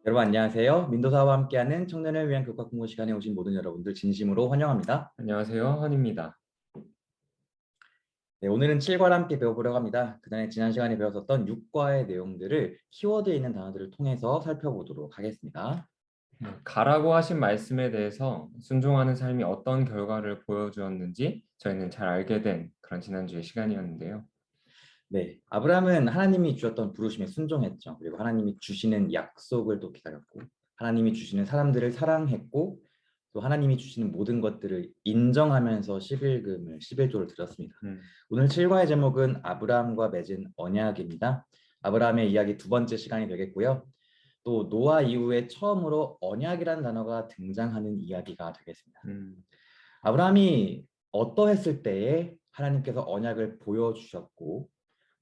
여러분 안녕하세요. 민도사와 함께하는 청년을 위한 교과 공부 시간에 오신 모든 여러분들 진심으로 환영합니다. 안녕하세요, 헌입니다. 네, 오늘은 7과를 함께 배워보려고 합니다. 그전에 지난 시간에 배웠었던 6과의 내용들을 키워드에 있는 단어들을 통해서 살펴보도록 하겠습니다. 가라고 하신 말씀에 대해서 순종하는 삶이 어떤 결과를 보여주었는지 저희는 잘 알게 된 그런 지난주의 시간이었는데요. 네, 아브라함은 하나님이 주셨던 부르심에 순종했죠. 그리고 하나님이 주시는 약속을 또 기다렸고, 하나님이 주시는 사람들을 사랑했고, 또 하나님이 주시는 모든 것들을 인정하면서 11금을 11조를 드렸습니다. 음, 오늘 7과의 제목은 아브라함과 맺은 언약입니다. 아브라함의 이야기 두 번째 시간이 되겠고요. 또 노아 이후에 처음으로 언약이라는 단어가 등장하는 이야기가 되겠습니다. 음, 아브라함이 어떠했을 때에 하나님께서 언약을 보여주셨고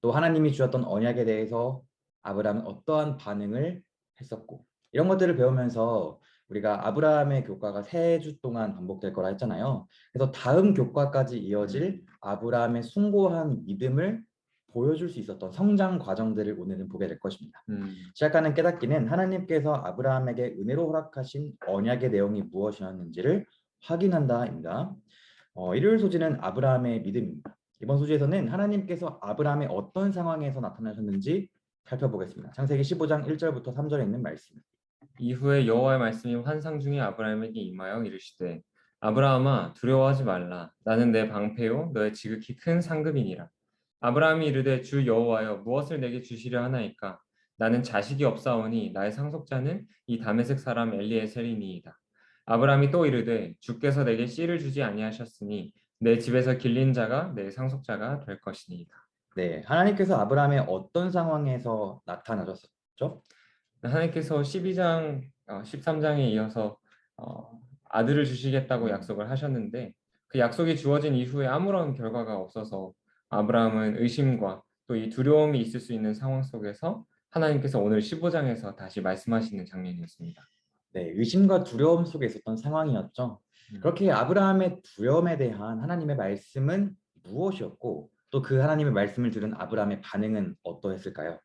또 하나님이 주셨던 언약에 대해서 아브라함은 어떠한 반응을 했었고 이런 것들을 배우면서 우리가 아브라함의 교과가 3주 동안 반복될 거라 했잖아요. 그래서 다음 교과까지 이어질 아브라함의 숭고한 믿음을 보여줄 수 있었던 성장 과정들을 오늘은 보게 될 것입니다. 음. 시작하는 깨닫기는 하나님께서 아브라함에게 은혜로 허락하신 언약의 내용이 무엇이었는지를 확인한다입니다. 일요일 소지는 아브라함의 믿음입니다. 이번 소지에서는 하나님께서 아브라함의 어떤 상황에서 나타나셨는지 살펴보겠습니다. 창세기 15장 1절부터 3절에 있는 말씀. 이후에 여호와의 말씀이 환상 중에 아브라함에게 임하여 이르시되 아브라함아 두려워하지 말라 나는 내 방패요 너의 지극히 큰 상급이니라. 아브라함이 이르되 주 여호와여 무엇을 내게 주시려 하나이까 나는 자식이 없사오니 나의 상속자는 이 다메섹 사람 엘리에셀이니이다. 아브라함이 또 이르되 주께서 내게 씨를 주지 아니하셨으니 내 집에서 길린 자가 내 상속자가 될 것이니이다. 네, 하나님께서 아브라함의 어떤 상황에서 나타나셨죠? 하나님께서 12장, 13장에 이어서 아들을 주시겠다고 음, 약속을 하셨는데 그 약속이 주어진 이후에 아무런 결과가 없어서 아브라함은 의심과 또 이 두려움이 있을 수 있는 상황 속에서 하나님께서 오늘 15장에서 다시 말씀하시는 장면이었습니다. 네, 의심과 두려움 속에 있었던 상황이었죠. 음. 그렇게 아브라함의 두려움에 대한 하나님의 말씀은 무엇이었고 또 그 하나님의 말씀을 들은 아브라함의 반응은 어떠했을까요?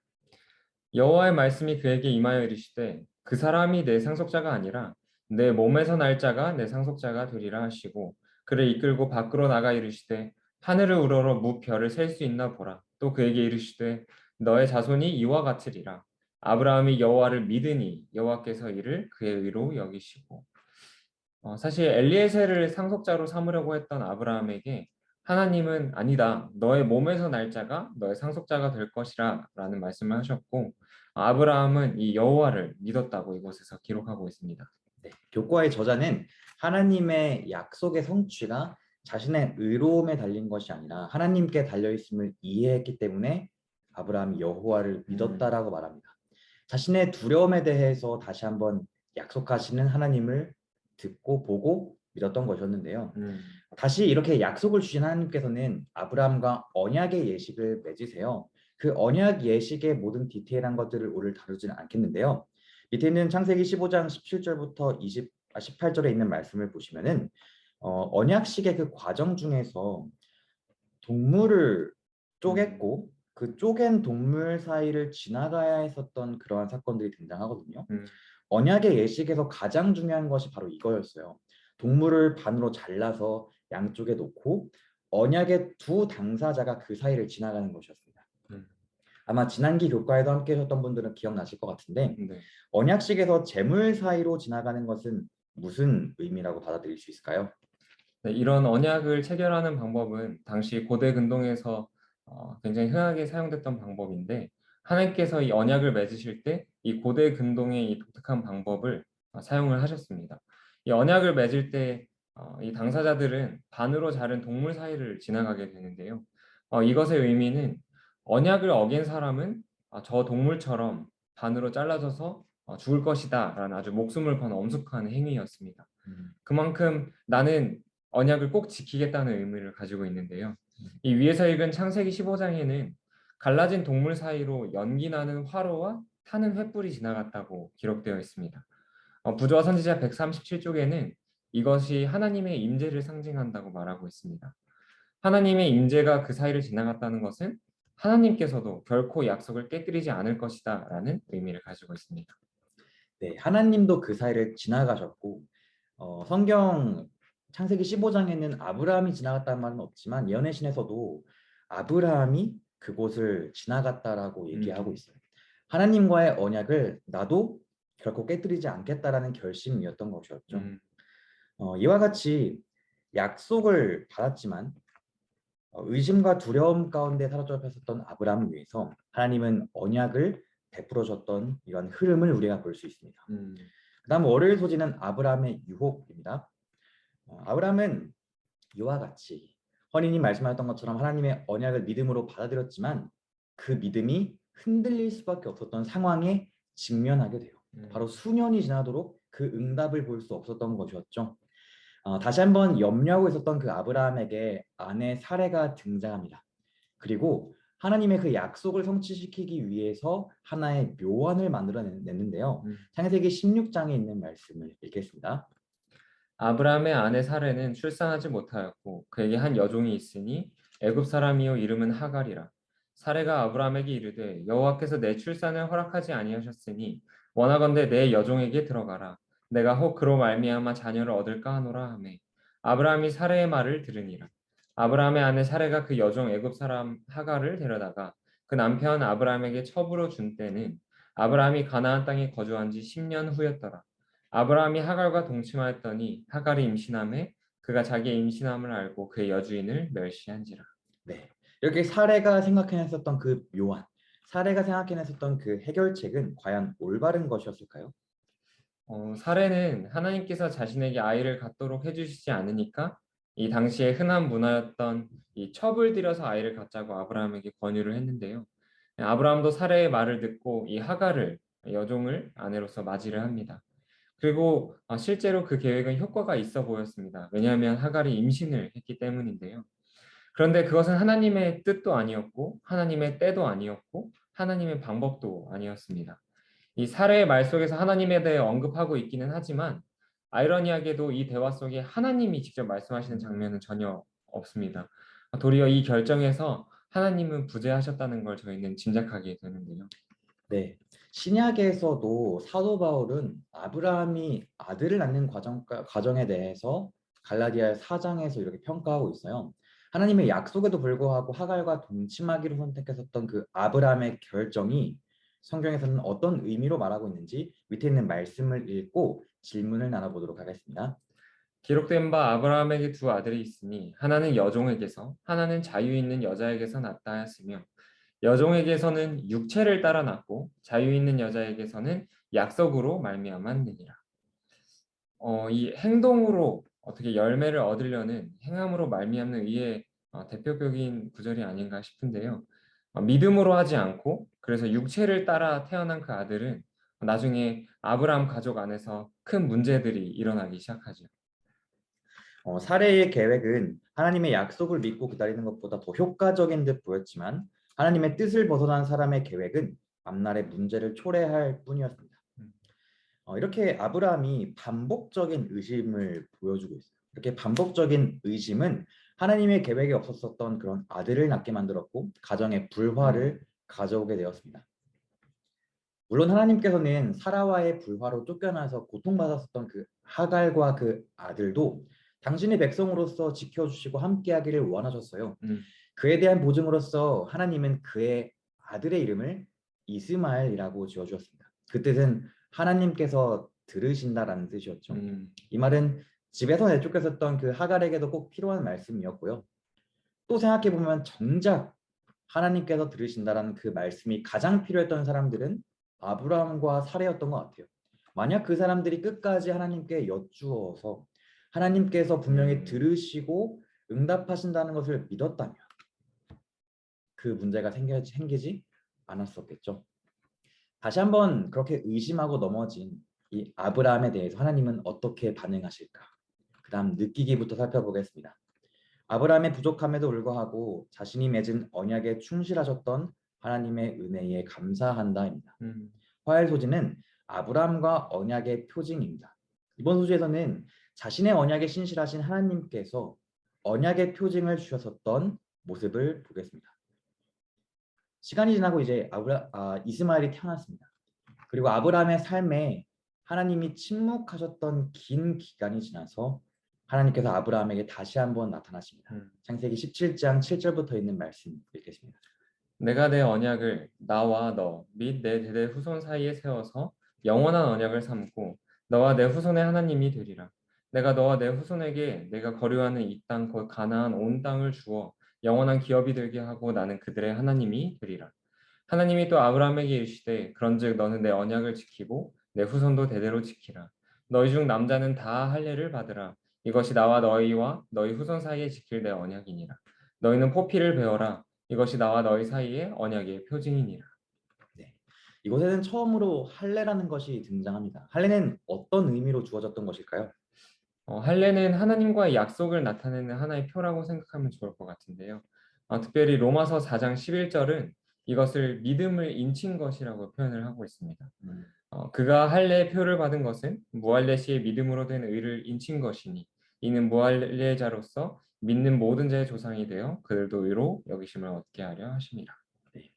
여호와의 말씀이 그에게 임하여 이르시되 그 사람이 내 상속자가 아니라 내 몸에서 날 자가 내 상속자가 되리라 하시고 그를 이끌고 밖으로 나가 이르시되 하늘을 우러러 무 별을 셀 수 있나 보라. 또 그에게 이르시되 너의 자손이 이와 같으리라. 아브라함이 여호와를 믿으니 여호와께서 이를 그의 의로 여기시고. 사실 엘리에셀을 상속자로 삼으려고 했던 아브라함에게 하나님은 아니다. 너의 몸에서 날 자가 너의 상속자가 될 것이라 라는 말씀을 하셨고 아브라함은 이 여호와를 믿었다고 이곳에서 기록하고 있습니다. 네, 교과의 저자는 하나님의 약속의 성취가 자신의 의로움에 달린 것이 아니라 하나님께 달려 있음을 이해했기 때문에 아브라함이 여호와를 음, 믿었다라고 말합니다. 자신의 두려움에 대해서 다시 한번 약속하시는 하나님을 듣고 보고 믿었던 것이었는데요. 음, 다시 이렇게 약속을 주신 하나님께서는 아브라함과 언약의 예식을 맺으세요. 그 언약 예식의 모든 디테일한 것들을 오늘 다루지는 않겠는데요. 밑에 있는 창세기 15장 17절부터 18절에 있는 말씀을 보시면은 언약식의 그 과정 중에서 동물을 음, 쪼갰고 그 쪼갠 동물 사이를 지나가야 했었던 그러한 사건들이 등장하거든요. 음, 언약의 예식에서 가장 중요한 것이 바로 이거였어요. 동물을 반으로 잘라서 양쪽에 놓고 언약의 두 당사자가 그 사이를 지나가는 것이었습니다. 음, 아마 지난기 교과에도 함께 하셨던 분들은 기억나실 것 같은데 네. 언약식에서 재물 사이로 지나가는 것은 무슨 의미라고 받아들일 수 있을까요? 네, 이런 언약을 체결하는 방법은 당시 고대 근동에서 굉장히 흔하게 사용됐던 방법인데 하나님께서 이 언약을 맺으실 때 이 고대 근동의 이 독특한 방법을 사용을 하셨습니다. 이 언약을 맺을 때 이 당사자들은 반으로 자른 동물 사이를 지나가게 되는데요. 이것의 의미는 언약을 어긴 사람은 저 동물처럼 반으로 잘라져서 죽을 것이다라는 아주 목숨을 건 엄숙한 행위였습니다. 음, 그만큼 나는 언약을 꼭 지키겠다는 의미를 가지고 있는데요. 음, 이 위에서 읽은 창세기 15장에는 갈라진 동물 사이로 연기나는 화로와 타는 횃불이 지나갔다고 기록되어 있습니다. 부조와 선지자 137쪽에는 이것이 하나님의 임재를 상징한다고 말하고 있습니다. 하나님의 임재가 그 사이를 지나갔다는 것은 하나님께서도 결코 약속을 깨뜨리지 않을 것이다라는 의미를 가지고 있습니다. 네, 하나님도 그 사이를 지나가셨고 성경 창세기 15장에는 아브라함이 지나갔다는 말은 없지만 예언의 신에서도 아브라함이 그곳을 지나갔다라고 얘기하고 있어요. 하나님과의 언약을 나도 결코 깨뜨리지 않겠다라는 결심이었던 것이었죠. 이와 같이 약속을 받았지만 의심과 두려움 가운데 사로잡혔었던 아브라함을 위해서 하나님은 언약을 베풀어 줬던 이런 흐름을 우리가 볼 수 있습니다. 그다음 월요일 소지는 아브라함의 유혹입니다. 아브라함은 이와 같이 헌인이 말씀하셨던 것처럼 하나님의 언약을 믿음으로 받아들였지만 그 믿음이 흔들릴 수밖에 없었던 상황에 직면하게 돼요. 바로 수년이 지나도록 그 응답을 볼 수 없었던 것이었죠. 다시 한번 염려하고 있었던 그 아브라함에게 아내 사레가 등장합니다. 그리고 하나님의 그 약속을 성취시키기 위해서 하나의 묘안을 만들어냈는데요. 창세기 16장에 있는 말씀을 읽겠습니다. 아브라함의 아내 사레는 출산하지 못하였고 그에게 한 여종이 있으니 애굽 사람이요 이름은 하갈이라. 사레가 아브라함에게 이르되 여호와께서 내 출산을 허락하지 아니하셨으니 원하건대 내 여종에게 들어가라. 내가 혹 그로 말미암아 자녀를 얻을까 하노라 하매 아브라함이 사레의 말을 들으니라. 아브라함의 아내 사레가 그 여종 애굽 사람 하갈을 데려다가 그 남편 아브라함에게 첩으로 준 때는 아브라함이 가나안 땅에 거주한 지 10년 후였더라. 아브라함이 하갈과 동침하였더니 하갈이 임신하매 그가 자기의 임신함을 알고 그의 여주인을 멸시한지라. 네, 이렇게 사례가 생각해냈었던 그 묘안, 사례가 생각해냈었던 그 해결책은 과연 올바른 것이었을까요? 사례는 하나님께서 자신에게 아이를 갖도록 해주시지 않으니까 이 당시에 흔한 문화였던 이 첩을 들여서 아이를 갖자고 아브라함에게 권유를 했는데요. 아브라함도 사례의 말을 듣고 이 하갈을 여종을 아내로서 맞이를 합니다. 그리고 실제로 그 계획은 효과가 있어 보였습니다. 왜냐하면 하갈이 임신을 했기 때문인데요. 그런데 그것은 하나님의 뜻도 아니었고 하나님의 때도 아니었고 하나님의 방법도 아니었습니다. 이 사례의 말 속에서 하나님에 대해 언급하고 있기는 하지만 아이러니하게도 이 대화 속에 하나님이 직접 말씀하시는 장면은 전혀 없습니다. 도리어 이 결정에서 하나님은 부재하셨다는 걸 저희는 짐작하게 되는데요. 네, 신약에서도 사도 바울은 아브라함이 아들을 낳는 과정에 대해서 갈라디아 4장에서 이렇게 평가하고 있어요. 하나님의 약속에도 불구하고 하갈과 동침하기로 선택했었던 그 아브라함의 결정이 성경에서는 어떤 의미로 말하고 있는지 밑에 있는 말씀을 읽고 질문을 나눠보도록 하겠습니다. 기록된 바 아브라함에게 두 아들이 있으니 하나는 여종에게서 하나는 자유 있는 여자에게서 낳다 하였으며 여종에게서는 육체를 따라 낳고 자유 있는 여자에게서는 약속으로 말미암았느니라. 이 행동으로 어떻게 열매를 얻으려는 행함으로 말미암는 의의 대표적인 구절이 아닌가 싶은데요. 믿음으로 하지 않고 그래서 육체를 따라 태어난 그 아들은 나중에 아브라함 가족 안에서 큰 문제들이 일어나기 시작하죠. 사례의 계획은 하나님의 약속을 믿고 기다리는 것보다 더 효과적인 듯 보였지만 하나님의 뜻을 벗어난 사람의 계획은 앞날의 문제를 초래할 뿐이었습니다. 이렇게 아브라함이 반복적인 의심을 보여주고 있어요. 이렇게 반복적인 의심은 하나님의 계획에 없었던 그런 아들을 낳게 만들었고 가정의 불화를 가져오게 되었습니다. 물론 하나님께서는 사라와의 불화로 쫓겨나서 고통받았었던 그 하갈과 그 아들도 당신의 백성으로서 지켜주시고 함께하기를 원하셨어요. 그에 대한 보증으로서 하나님은 그의 아들의 이름을 이스마엘이라고 지어주었습니다. 그 뜻은 하나님께서 들으신다라는 뜻이었죠. 이 말은 집에서 내쫓겼었던 그 하갈에게도 꼭 필요한 말씀이었고요. 또 생각해보면 정작 하나님께서 들으신다라는 그 말씀이 가장 필요했던 사람들은 아브라함과 사레였던 것 같아요. 만약 그 사람들이 끝까지 하나님께 여쭈어서 하나님께서 분명히 들으시고 응답하신다는 것을 믿었다면 그 문제가 생기지 않았었겠죠. 다시 한번 그렇게 의심하고 넘어진 이 아브라함에 대해서 하나님은 어떻게 반응하실까? 그 다음 느끼기부터 살펴보겠습니다. 아브라함의 부족함에도 불구하고 자신이 맺은 언약에 충실하셨던 하나님의 은혜에 감사한다입니다. 화할 소지는 아브라함과 언약의 표징입니다. 이번 소지에서는 자신의 언약에 신실하신 하나님께서 언약의 표징을 주셨었던 모습을 보겠습니다. 시간이 지나고 이제 이스마엘이 태어났습니다. 그리고 아브라함의 삶에 하나님이 침묵하셨던 긴 기간이 지나서 하나님께서 아브라함에게 다시 한번 나타나십니다. 창세기 17장 7절부터 있는 말씀 읽겠습니다. 내가 내 언약을 나와 너 및 내 대대 후손 사이에 세워서 영원한 언약을 삼고 너와 내 후손의 하나님이 되리라. 내가 너와 내 후손에게 내가 거류하는 이 땅 곧 가나안 온 땅을 주어 영원한 기업이 되게 하고 나는 그들의 하나님이 되리라. 하나님이 또 아브라함에게 이르시되 그런즉 너는 내 언약을 지키고 내 후손도 대대로 지키라. 너희 중 남자는 다 할례를 받으라. 이것이 나와 너희와 너희 후손 사이에 지킬 내 언약이니라. 너희는 포피를 베어라. 이것이 나와 너희 사이의 언약의 표징이니라. 네. 이곳에는 처음으로 할례라는 것이 등장합니다. 할례는 어떤 의미로 주어졌던 것일까요? 할례는 하나님과의 약속을 나타내는 하나의 표라고 생각하면 좋을 것 같은데요. 특별히 로마서 4장 11절은 이것을 믿음을 인친 것이라고 표현을 하고 있습니다. 그가 할례의 표를 받은 것은 무할례 시의 믿음으로 된 의를 인친 것이니 이는 무할례자로서 믿는 모든 자의 조상이 되어 그들도 의로 여기심을 얻게 하려 하심이라. 네.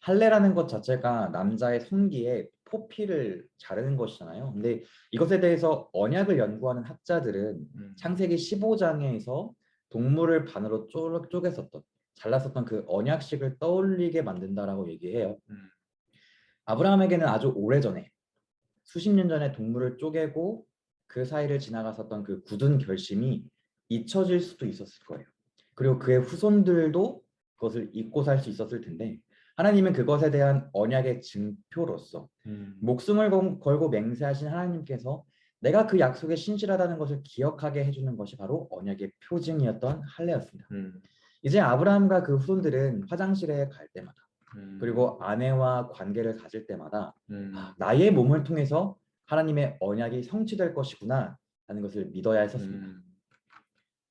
할례라는 것 자체가 남자의 성기에 포피를 자르는 것이잖아요. 근데 이것에 대해서 언약을 연구하는 학자들은 창세기 15장에서 동물을 반으로 쪼갰었던 잘랐었던 그 언약식을 떠올리게 만든다라고 얘기해요. 아브라함에게는 아주 오래전에 수십 년 전에 동물을 쪼개고 그 사이를 지나갔었던 그 굳은 결심이 잊혀질 수도 있었을 거예요. 그리고 그의 후손들도 그것을 잊고 살 수 있었을 텐데 하나님은 그것에 대한 언약의 증표로서 목숨을 걸고 맹세하신 하나님께서 내가 그 약속에 신실하다는 것을 기억하게 해주는 것이 바로 언약의 표징이었던 할례였습니다. 이제 아브라함과 그 후손들은 화장실에 갈 때마다 그리고 아내와 관계를 가질 때마다 나의 몸을 통해서 하나님의 언약이 성취될 것이구나 라는 것을 믿어야 했었습니다.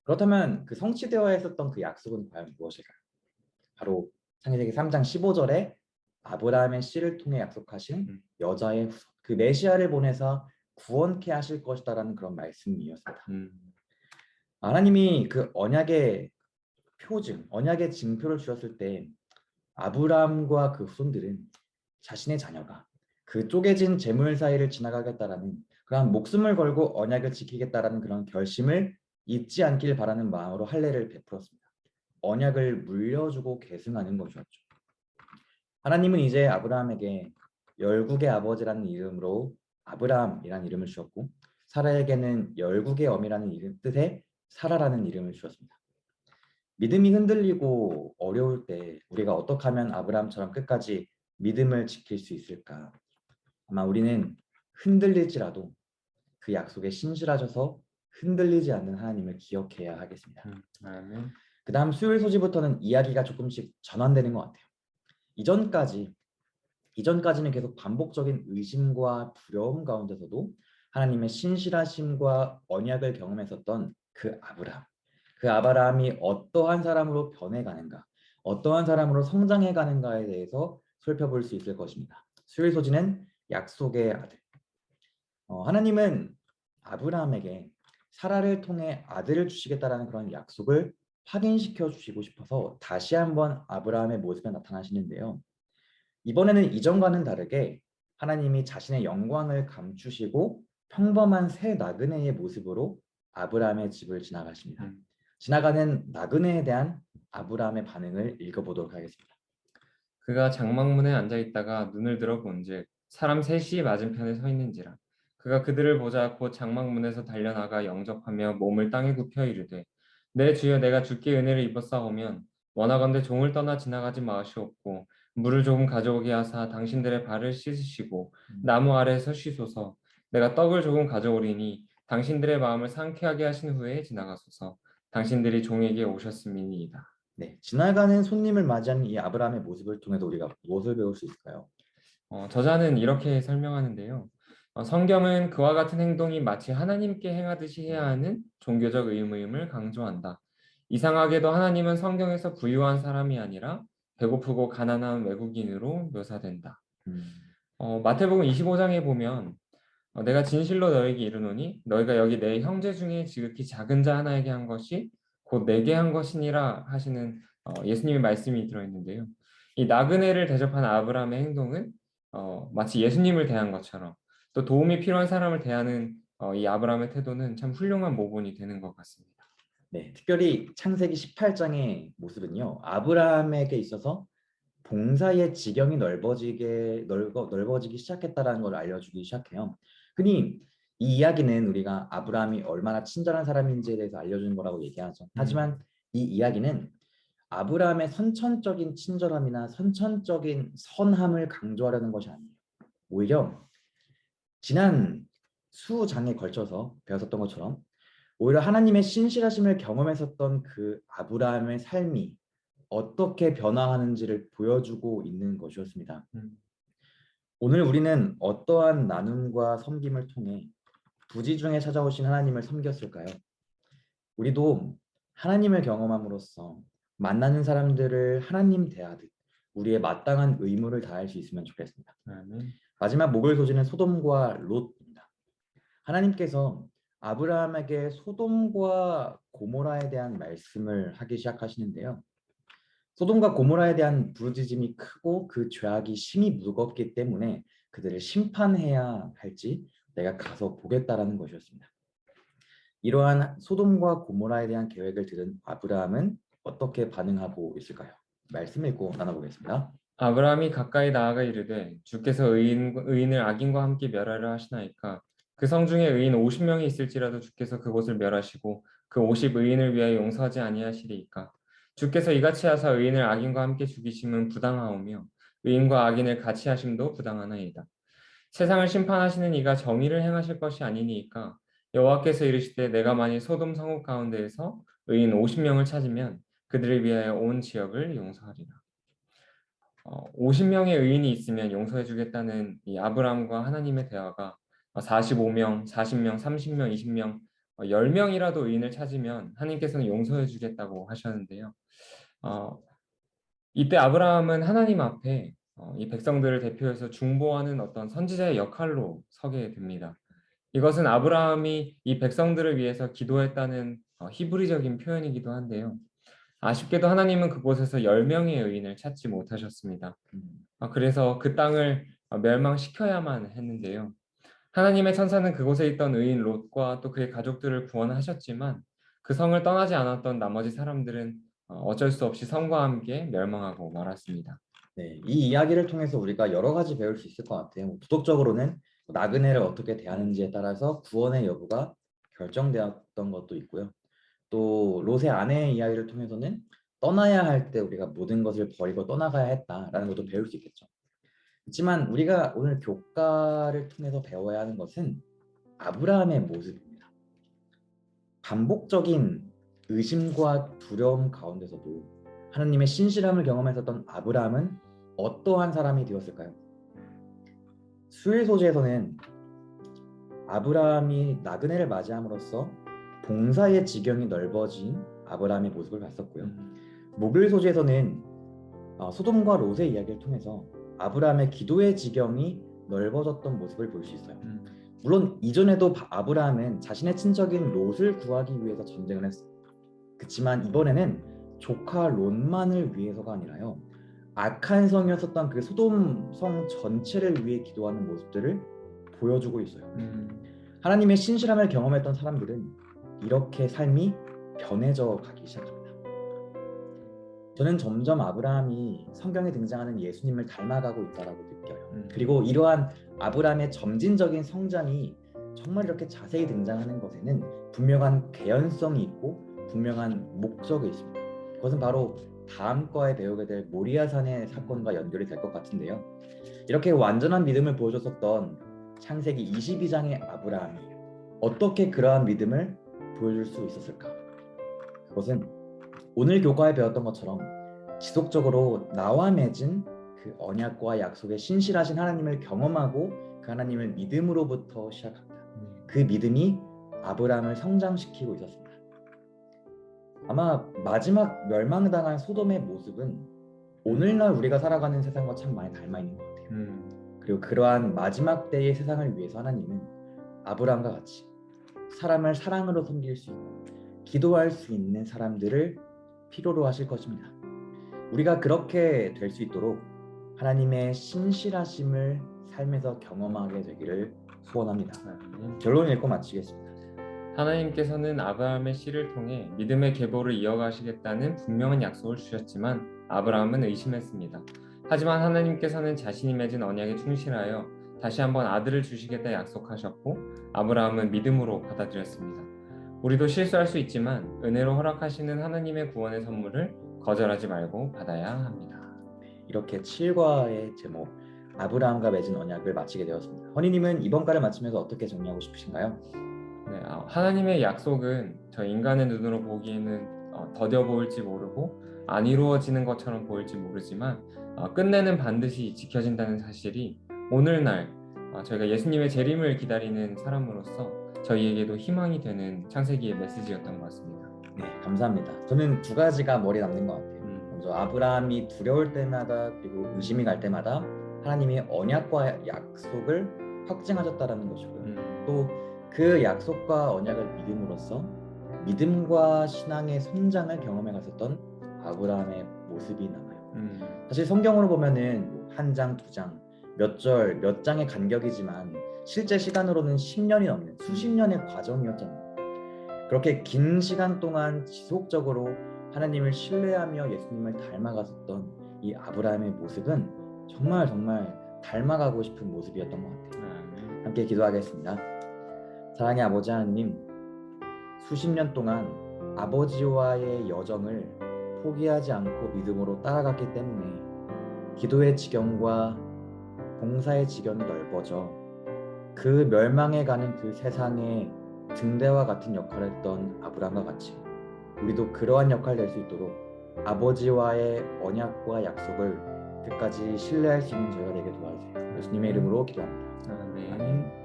그렇다면 그 성취되어야 했었던 그 약속은 과연 무엇일까요? 바로 창세기 3장 15절에 아브라함의 씨를 통해 약속하신 여자의 후손, 그 메시아를 보내사 구원케 하실 것이다라는 그런 말씀이었습니다. 하나님이 그 언약의 표징, 언약의 징표를 주셨을 때 아브라함과 그 후손들은 자신의 자녀가 그 쪼개진 재물 사이를 지나가겠다라는 그런 목숨을 걸고 언약을 지키겠다라는 그런 결심을 잊지 않길 바라는 마음으로 할례를 베풀었습니다. 언약을 물려주고 계승하는 것이었죠. 하나님은 이제 아브라함에게 열국의 아버지라는 이름으로 아브라함이라는 이름을 주었고 사라에게는 열국의 어미라는 뜻의 사라라는 이름을 주었습니다. 믿음이 흔들리고 어려울 때 우리가 어떻게 하면 아브라함처럼 끝까지 믿음을 지킬 수 있을까? 아마 우리는 흔들릴지라도 그 약속에 신실하셔서 흔들리지 않는 하나님을 기억해야 하겠습니다. 그 다음 수요일 소지부터는 이야기가 조금씩 전환되는 것 같아요. 이전까지는 계속 반복적인 의심과 두려움 가운데서도 하나님의 신실하심과 언약을 경험했었던 그 아브라함이 어떠한 사람으로 변해가는가, 어떠한 사람으로 성장해가는가에 대해서 살펴볼 수 있을 것입니다. 수요일 소지는 약속의 아들. 하나님은 아브라함에게 사라를 통해 아들을 주시겠다라는 그런 약속을 확인시켜 주시고 싶어서 다시 한번 아브라함의 모습에 나타나시는데요. 이번에는 이전과는 다르게 하나님이 자신의 영광을 감추시고 평범한 새 나그네의 모습으로 아브라함의 집을 지나가십니다. 지나가는 나그네에 대한 아브라함의 반응을 읽어보도록 하겠습니다. 그가 장막문에 앉아 있다가 눈을 들어 본즉 사람 셋이 맞은편에 서 있는지라. 그가 그들을 보자 곧 장막문에서 달려나가 영접하며 몸을 땅에 굽혀 이르되 내 주여 내가 주께 은혜를 입었사오면 원하건대 종을 떠나 지나가지 마시옵고 물을 조금 가져오게 하사 당신들의 발을 씻으시고 나무 아래에서 쉬소서. 내가 떡을 조금 가져오리니 당신들의 마음을 상쾌하게 하신 후에 지나가소서. 당신들이 종에게 오셨음이니이다. 네, 지나가는 손님을 맞이하는 이 아브라함의 모습을 통해서 우리가 무엇을 배울 수 있을까요? 저자는 이렇게 설명하는데요. 성경은 그와 같은 행동이 마치 하나님께 행하듯이 해야 하는 종교적 의무임을 강조한다. 이상하게도 하나님은 성경에서 부유한 사람이 아니라 배고프고 가난한 외국인으로 묘사된다. 마태복음 25장에 보면 내가 진실로 너에게 이르노니 너희가 여기 내 형제 중에 지극히 작은 자 하나에게 한 것이 곧 내게 한 것이니라 하시는 예수님의 말씀이 들어있는데요. 이 나그네를 대접한 아브라함의 행동은 마치 예수님을 대한 것처럼 또 도움이 필요한 사람을 대하는 이 아브라함의 태도는 참 훌륭한 모본이 되는 것 같습니다. 네, 특별히 창세기 18장의 모습은요. 아브라함에게 있어서 봉사의 지경이 넓어지기 시작했다라는 걸 알려주기 시작해요. 흔히 이 이야기는 우리가 아브라함이 얼마나 친절한 사람인지에 대해서 알려주는 거라고 얘기하죠. 하지만 이 이야기는 아브라함의 선천적인 친절함이나 선천적인 선함을 강조하려는 것이 아니에요. 오히려 지난 수장에 걸쳐서 배웠었던 것처럼 오히려 하나님의 신실하심을 경험했었던 그 아브라함의 삶이 어떻게 변화하는지를 보여주고 있는 것이었습니다. 오늘 우리는 어떠한 나눔과 섬김을 통해 부지 중에 찾아오신 하나님을 섬겼을까요? 우리도 하나님을 경험함으로써 만나는 사람들을 하나님 대하듯 우리의 마땅한 의무를 다할 수 있으면 좋겠습니다. 아멘. 마지막 목을 소지는 소돔과 롯입니다. 하나님께서 아브라함에게 소돔과 고모라에 대한 말씀을 하기 시작하시는데요. 소돔과 고모라에 대한 부르짖음이 크고 그 죄악이 심히 무겁기 때문에 그들을 심판해야 할지 내가 가서 보겠다라는 것이었습니다. 이러한 소돔과 고모라에 대한 계획을 들은 아브라함은 어떻게 반응하고 있을까요? 말씀 읽고 나눠보겠습니다. 아브라함이 가까이 나아가 이르되 주께서 의인을 악인과 함께 멸하려 하시나이까 그 성 중에 의인 50명이 있을지라도 주께서 그곳을 멸하시고 그 50 의인을 위하여 용서하지 아니하시리이까 주께서 이같이 하사 의인을 악인과 함께 죽이심은 부당하오며 의인과 악인을 같이 하심도 부당하나이다. 세상을 심판하시는 이가 정의를 행하실 것이 아니니이까 여호와께서 이르시되 내가 만일 소돔 성읍 가운데에서 의인 50명을 찾으면 그들을 위하여 온 지역을 용서하리라. 50명의 의인이 있으면 용서해 주겠다는 이 아브라함과 하나님의 대화가 45명, 40명, 30명, 20명, 10명이라도 의인을 찾으면 하나님께서는 용서해 주겠다고 하셨는데요. 이때 아브라함은 하나님 앞에 이 백성들을 대표해서 중보하는 어떤 선지자의 역할로 서게 됩니다. 이것은 아브라함이 이 백성들을 위해서 기도했다는 히브리적인 표현이기도 한데요. 아쉽게도 하나님은 그곳에서 10명의 의인을 찾지 못하셨습니다. 그래서 그 땅을 멸망시켜야만 했는데요. 하나님의 천사는 그곳에 있던 의인 롯과 또 그의 가족들을 구원하셨지만 그 성을 떠나지 않았던 나머지 사람들은 어쩔 수 없이 성과 함께 멸망하고 말았습니다. 네, 이 이야기를 통해서 우리가 여러 가지 배울 수 있을 것 같아요. 도덕적으로는 나그네를 어떻게 대하는지에 따라서 구원의 여부가 결정되었던 것도 있고요. 또 롯의 아내의 이야기를 통해서는 떠나야 할 때 우리가 모든 것을 버리고 떠나가야 했다라는 것도 배울 수 있겠죠. 하지만 우리가 오늘 교과를 통해서 배워야 하는 것은 아브라함의 모습입니다. 반복적인 의심과 두려움 가운데서도 하나님의 신실함을 경험했었던 아브라함은 어떠한 사람이 되었을까요? 수일 소재에서는 아브라함이 나그네를 맞이함으로써 봉사의 지경이 넓어진 아브라함의 모습을 봤었고요. 목요일 소재에서는 소돔과 롯의 이야기를 통해서 아브라함의 기도의 지경이 넓어졌던 모습을 볼 수 있어요. 물론 이전에도 아브라함은 자신의 친척인 롯을 구하기 위해서 전쟁을 했어요. 그렇지만 이번에는 조카 롯만을 위해서가 아니라요. 악한 성이었었던 그 소돔 성 전체를 위해 기도하는 모습들을 보여주고 있어요. 하나님의 신실함을 경험했던 사람들은 이렇게 삶이 변해져 가기 시작합니다. 저는 점점 아브라함이 성경에 등장하는 예수님을 닮아가고 있다고 느껴요. 그리고 이러한 아브라함의 점진적인 성장이 정말 이렇게 자세히 등장하는 것에는 분명한 개연성이 있고 분명한 목적이 있습니다. 그것은 바로 다음 과에 배우게 될 모리아산의 사건과 연결이 될 것 같은데요. 이렇게 완전한 믿음을 보여줬었던 창세기 22장의 아브라함이 어떻게 그러한 믿음을 보여줄 수 있었을까? 그것은 오늘 교과에 배웠던 것처럼 지속적으로 나와 맺은 그 언약과 약속의 신실하신 하나님을 경험하고 그 하나님을 믿음으로부터 시작합니다. 그 믿음이 아브라함을 성장시키고 있었습니다. 아마 마지막 멸망당한 소돔의 모습은 오늘날 우리가 살아가는 세상과 참 많이 닮아 있는 것 같아요. 그리고 그러한 마지막 때의 세상을 위해서 하나님은 아브라함과 같이 사람을 사랑으로 섬길 수 있고 기도할 수 있는 사람들을 필요로 하실 것입니다. 우리가 그렇게 될 수 있도록 하나님의 신실하심을 삶에서 경험하게 되기를 소원합니다. 아멘. 결론 읽고 마치겠습니다. 하나님께서는 아브라함의 씨를 통해 믿음의 계보를 이어가시겠다는 분명한 약속을 주셨지만 아브라함은 의심했습니다. 하지만 하나님께서는 자신이 맺은 언약에 충실하여 다시 한번 아들을 주시겠다 약속하셨고 아브라함은 믿음으로 받아들였습니다. 우리도 실수할 수 있지만 은혜로 허락하시는 하나님의 구원의 선물을 거절하지 말고 받아야 합니다. 이렇게 7과의 제목 아브라함과 맺은 언약을 마치게 되었습니다. 허니님은 이번 과를 마치면서 어떻게 정리하고 싶으신가요? 네, 하나님의 약속은 저 인간의 눈으로 보기에는 더뎌 보일지 모르고 안 이루어지는 것처럼 보일지 모르지만 끝내는 반드시 지켜진다는 사실이 오늘날 저희가 예수님의 재림을 기다리는 사람으로서 저희에게도 희망이 되는 창세기의 메시지였던 것 같습니다. 네, 감사합니다. 저는 두 가지가 머리에 남는 것 같아요. 먼저 아브라함이 두려울 때마다 그리고 의심이 갈 때마다 하나님이 언약과 약속을 확증하셨다라는 것이고요. 또 그 약속과 언약을 믿음으로써 믿음과 신앙의 성장을 경험해 갔었던 아브라함의 모습이 남아요. 사실 성경으로 보면은 한 장, 두 장, 몇 절, 몇 장의 간격이지만 실제 시간으로는 10년이 넘는 수십 년의 과정이었잖아요. 그렇게 긴 시간 동안 지속적으로 하나님을 신뢰하며 예수님을 닮아갔었던 이 아브라함의 모습은 정말 닮아가고 싶은 모습이었던 것 같아요. 함께 기도하겠습니다. 사랑의 아버지 하나님, 수십 년 동안 아버지와의 여정을 포기하지 않고 믿음으로 따라갔기 때문에 기도의 지경과 봉사의 지경이 넓어져 그 멸망해가는 그 세상에 등대와 같은 역할을 했던 아브라함과 같이 우리도 그러한 역할 낼 수 있도록 아버지와의 언약과 약속을 끝까지 신뢰할 수 있는 저희가 되게 도와주세요. 예수님의 이름으로 기도합니다. 네. 아멘.